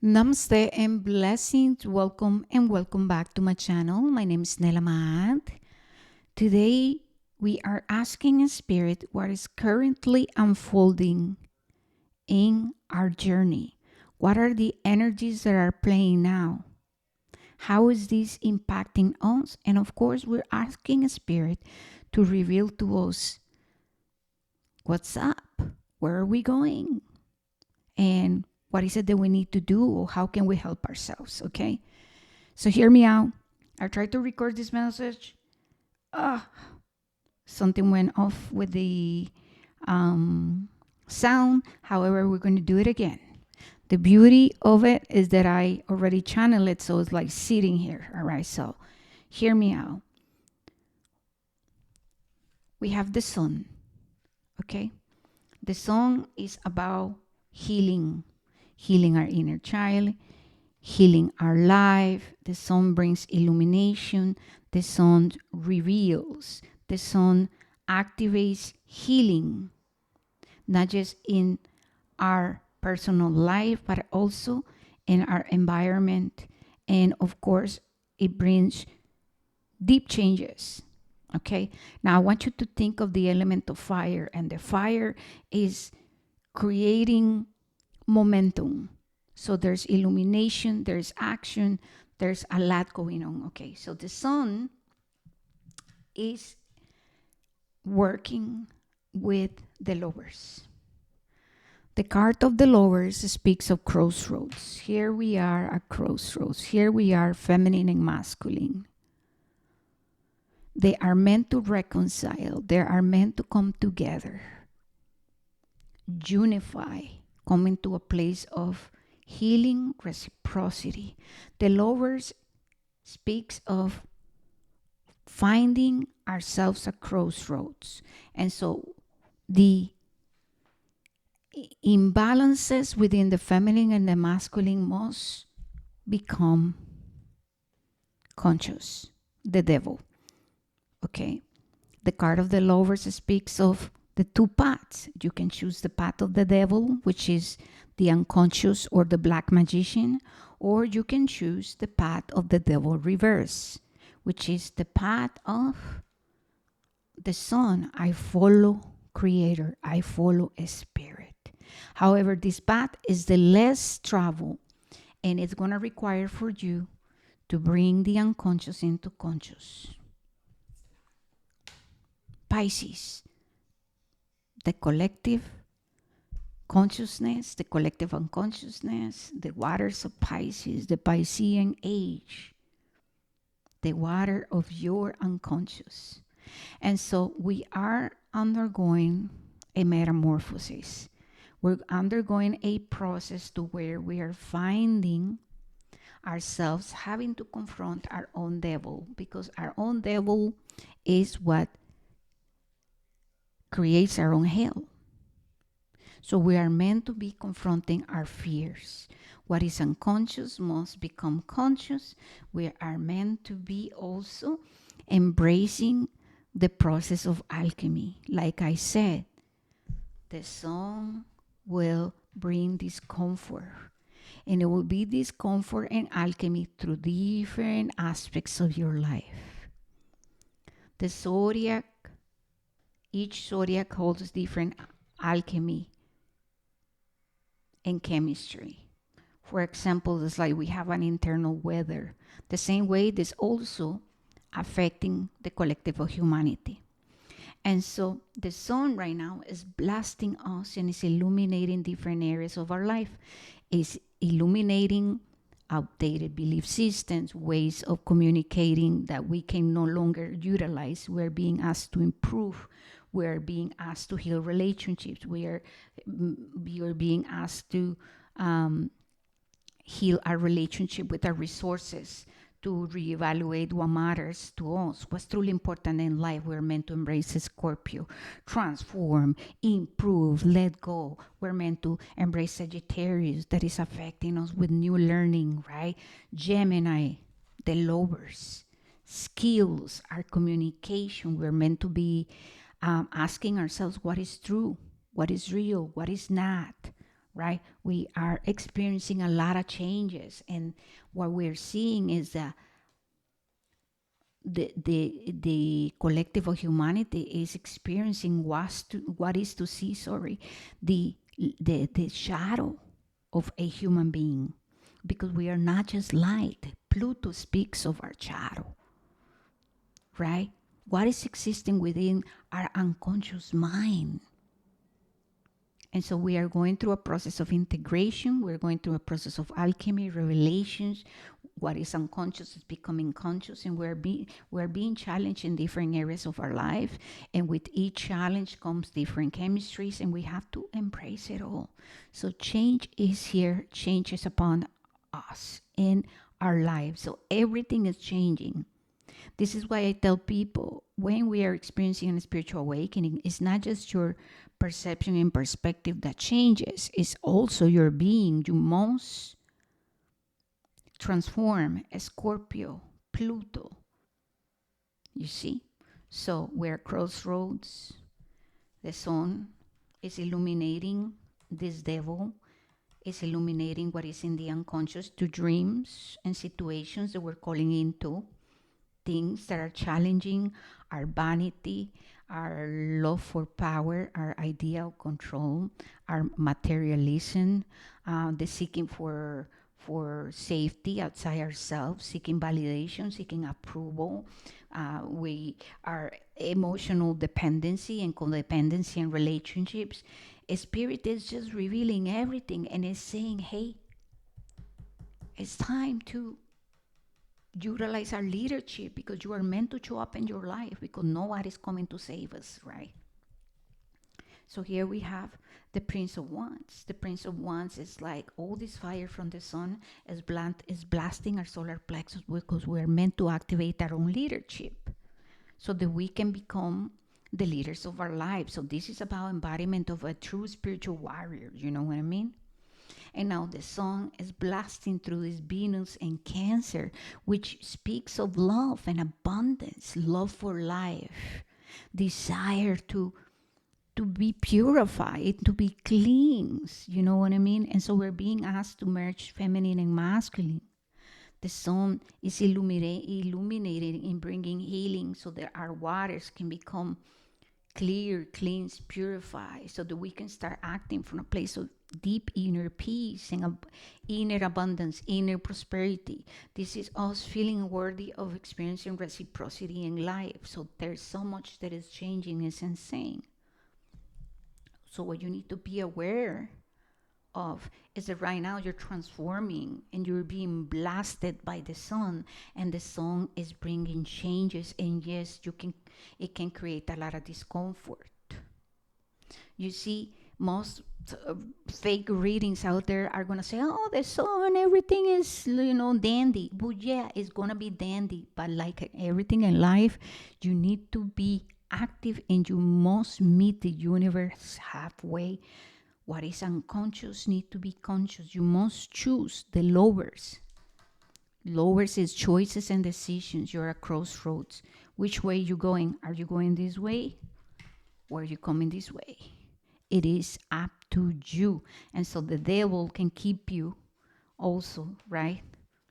Namaste and blessings. Welcome and welcome back to my channel. My name is Nela Maad. Today we are asking in spirit what is currently unfolding in our journey. What are the energies that are playing now? How is this impacting us? And of course, we're asking spirit to reveal to us what's up, where are we going, and what is it that we need to do, or how can we help ourselves, okay? So hear me out. I tried to record this message. Ah, something went off with the sound. However, we're going to do it again. The beauty of it is that I already channeled it, so it's like sitting here. All right, so hear me out. We have the sun, okay? The sun is about healing, healing our inner child, healing our life. The sun brings illumination. The sun reveals. The sun activates healing, not just in our personal life, but also in our environment. And of course, it brings deep changes. Okay. Now, I want you to think of the element of fire, and the fire is creating momentum. So there's illumination, there's action, there's a lot going on. Okay, so the sun is working with the lovers. The card of the lovers speaks of crossroads. Here we are at crossroads. Here we are, feminine and masculine. They are meant to reconcile, they are meant to come together, unify, come into a place of healing, reciprocity. The lovers speaks of finding ourselves at crossroads. And so the imbalances within the feminine and the masculine must become conscious. The devil. Okay. The card of the lovers speaks of the two paths. You can choose the path of the devil, which is the unconscious or the black magician, or you can choose the path of the devil reverse, which is the path of the sun. I follow creator, I follow a spirit. However, this path is the less travel, and it's going to require for you to bring the unconscious into conscious. Pisces, the collective consciousness, the collective unconsciousness, the waters of Pisces, the Piscean age, the water of your unconscious. And so we are undergoing a metamorphosis. We're undergoing a process to where we are finding ourselves having to confront our own devil, because our own devil is what creates our own hell. So we are meant to be confronting our fears. What is unconscious must become conscious. We are meant to be also embracing the process of alchemy. Like I said, the sun will bring discomfort. And it will be discomfort and alchemy through different aspects of your life. The zodiac, each zodiac holds different alchemy and chemistry. For example, it's like we have an internal weather. The same way, this also affecting the collective of humanity. And so the sun right now is blasting us and is illuminating different areas of our life. It's illuminating outdated belief systems, ways of communicating that we can no longer utilize. We're being asked to improve. We're being asked to heal relationships. We are being asked to heal our relationship with our resources, to reevaluate what matters to us, what's truly important in life. We're meant to embrace Scorpio, transform, improve, let go. We're meant to embrace Sagittarius, that is affecting us with new learning, right? Gemini, the lovers, skills, our communication. We're meant to be asking ourselves what is true, what is real, what is not, right? We are experiencing a lot of changes, and what we're seeing is that the collective of humanity is experiencing what is to see, sorry, the the shadow of a human being, because we are not just light. Pluto speaks of our shadow, right? What is existing within our unconscious mind. And so we are going through a process of integration. We're going through a process of alchemy, revelations. What is unconscious is becoming conscious, and we're being challenged in different areas of our life. And with each challenge comes different chemistries, and we have to embrace it all. So change is here. Change is upon us in our lives. So everything is changing. This is why I tell people, when we are experiencing a spiritual awakening, it's not just your perception and perspective that changes, it's also your being. You must transform. Scorpio, Pluto, you see? So we're crossroads. The sun is illuminating this devil, is illuminating what is in the unconscious to dreams and situations that we're calling into, things that are challenging our vanity, our love for power, our idea of control, our materialism, the seeking for safety outside ourselves, seeking validation, seeking approval. We our emotional dependency and codependency in relationships. Spirit is just revealing everything and is saying, hey, it's time to utilize our leadership, because you are meant to show up in your life, because nobody's coming to save us, right? So here we have the Prince of Wands. The Prince of Wands is like all this fire from the sun is blasting our solar plexus, because we're meant to activate our own leadership so that we can become the leaders of our lives. So this is about embodiment of a true spiritual warrior. You know what I mean? And now the sun is blasting through this Venus and Cancer, which speaks of love and abundance, love for life, desire to be purified, to be clean. You know what I mean? And so we're being asked to merge feminine and masculine. The sun is illuminating and bringing healing, so that our waters can become clear, cleanse, purify, so that we can start acting from a place of deep inner peace and inner abundance, inner prosperity. This is us feeling worthy of experiencing reciprocity in life. So there's so much that is changing. It's insane. So what you need to be aware of is that right now you're transforming and you're being blasted by the sun, and the sun is bringing changes, and yes, you can, it can create a lot of discomfort. You see, most fake readings out there are gonna say, oh, the sun, everything is, you know, dandy. But yeah, it's gonna be dandy, but like everything in life, you need to be active, and you must meet the universe halfway. What is unconscious need to be conscious. You must choose the lowers. Lowers is choices and decisions. You're at crossroads. Which way you going? Are you going this way, or are you coming this way? It is up to you. And so the devil can keep you also, right?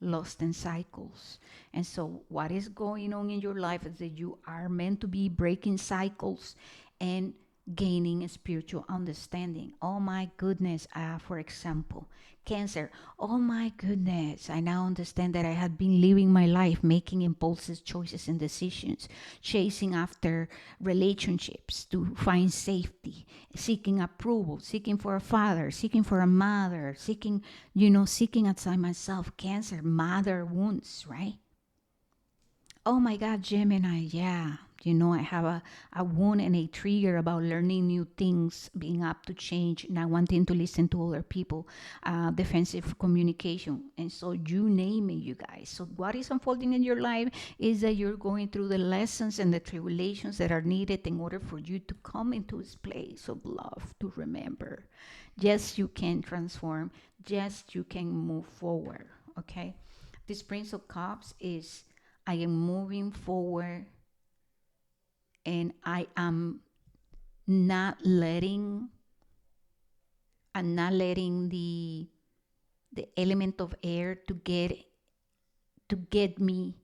Lost in cycles. And so what is going on in your life is that you are meant to be breaking cycles and gaining a spiritual understanding. Oh my goodness, for example, Cancer. Oh my goodness, I now understand that I had been living my life making impulsive choices and decisions, chasing after relationships to find safety, seeking approval, seeking for a father, seeking for a mother, seeking, you know, seeking outside myself. Cancer, mother wounds, right? Oh my God, Gemini, yeah. You know, I have a wound and a trigger about learning new things, being up to change, not wanting to listen to other people, defensive communication. And so you name it, you guys. So what is unfolding in your life is that you're going through the lessons and the tribulations that are needed in order for you to come into this place of love, to remember. Yes, you can transform. Yes, you can move forward, okay? This Prince of Cups is, I am moving forward, and I am not letting and not letting the element of air to get me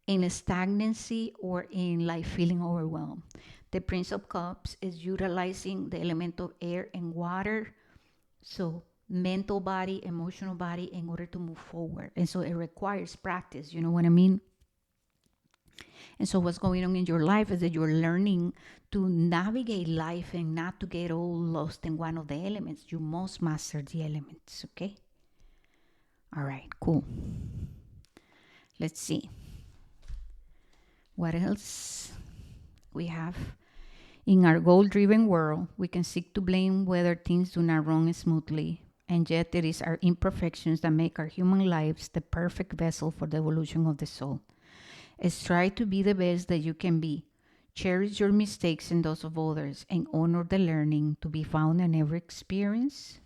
in a stagnancy or in like feeling overwhelmed. The Prince of Cups is utilizing the element of air and water, so mental body, emotional body, in order to move forward. And so it requires practice, you know what I mean? And so what's going on in your life is that you're learning to navigate life and not to get all lost in one of the elements. You must master the elements, okay? All right, cool. Let's see. What else we have? In our goal-driven world, we can seek to blame whether things do not run smoothly, and yet it is our imperfections that make our human lives the perfect vessel for the evolution of the soul. Strive to be the best that you can be. Cherish your mistakes and those of others, and honor the learning to be found in every experience.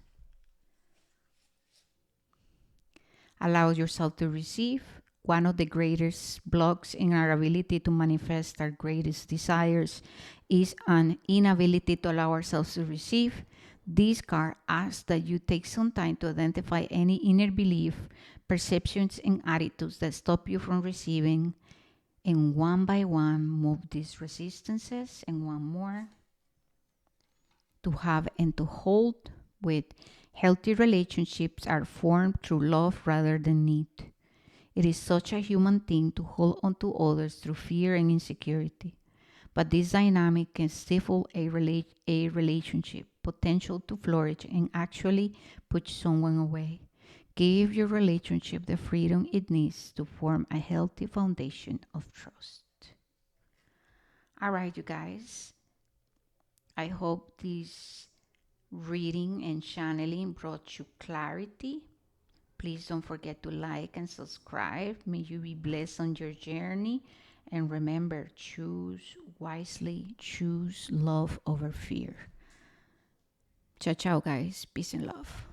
Allow yourself to receive. One of the greatest blocks in our ability to manifest our greatest desires is an inability to allow ourselves to receive. This card asks that you take some time to identify any inner belief, perceptions, and attitudes that stop you from receiving, and one by one move these resistances. And one more, to have and to hold with. Healthy relationships are formed through love rather than need. It is such a human thing to hold on to others through fear and insecurity. But this dynamic can stifle a relationship, potential to flourish, and actually push someone away. Give your relationship the freedom it needs to form a healthy foundation of trust. All right, you guys. I hope this reading and channeling brought you clarity. Please don't forget to like and subscribe. May you be blessed on your journey. And remember, choose wisely, choose love over fear. Ciao, ciao, guys. Peace and love.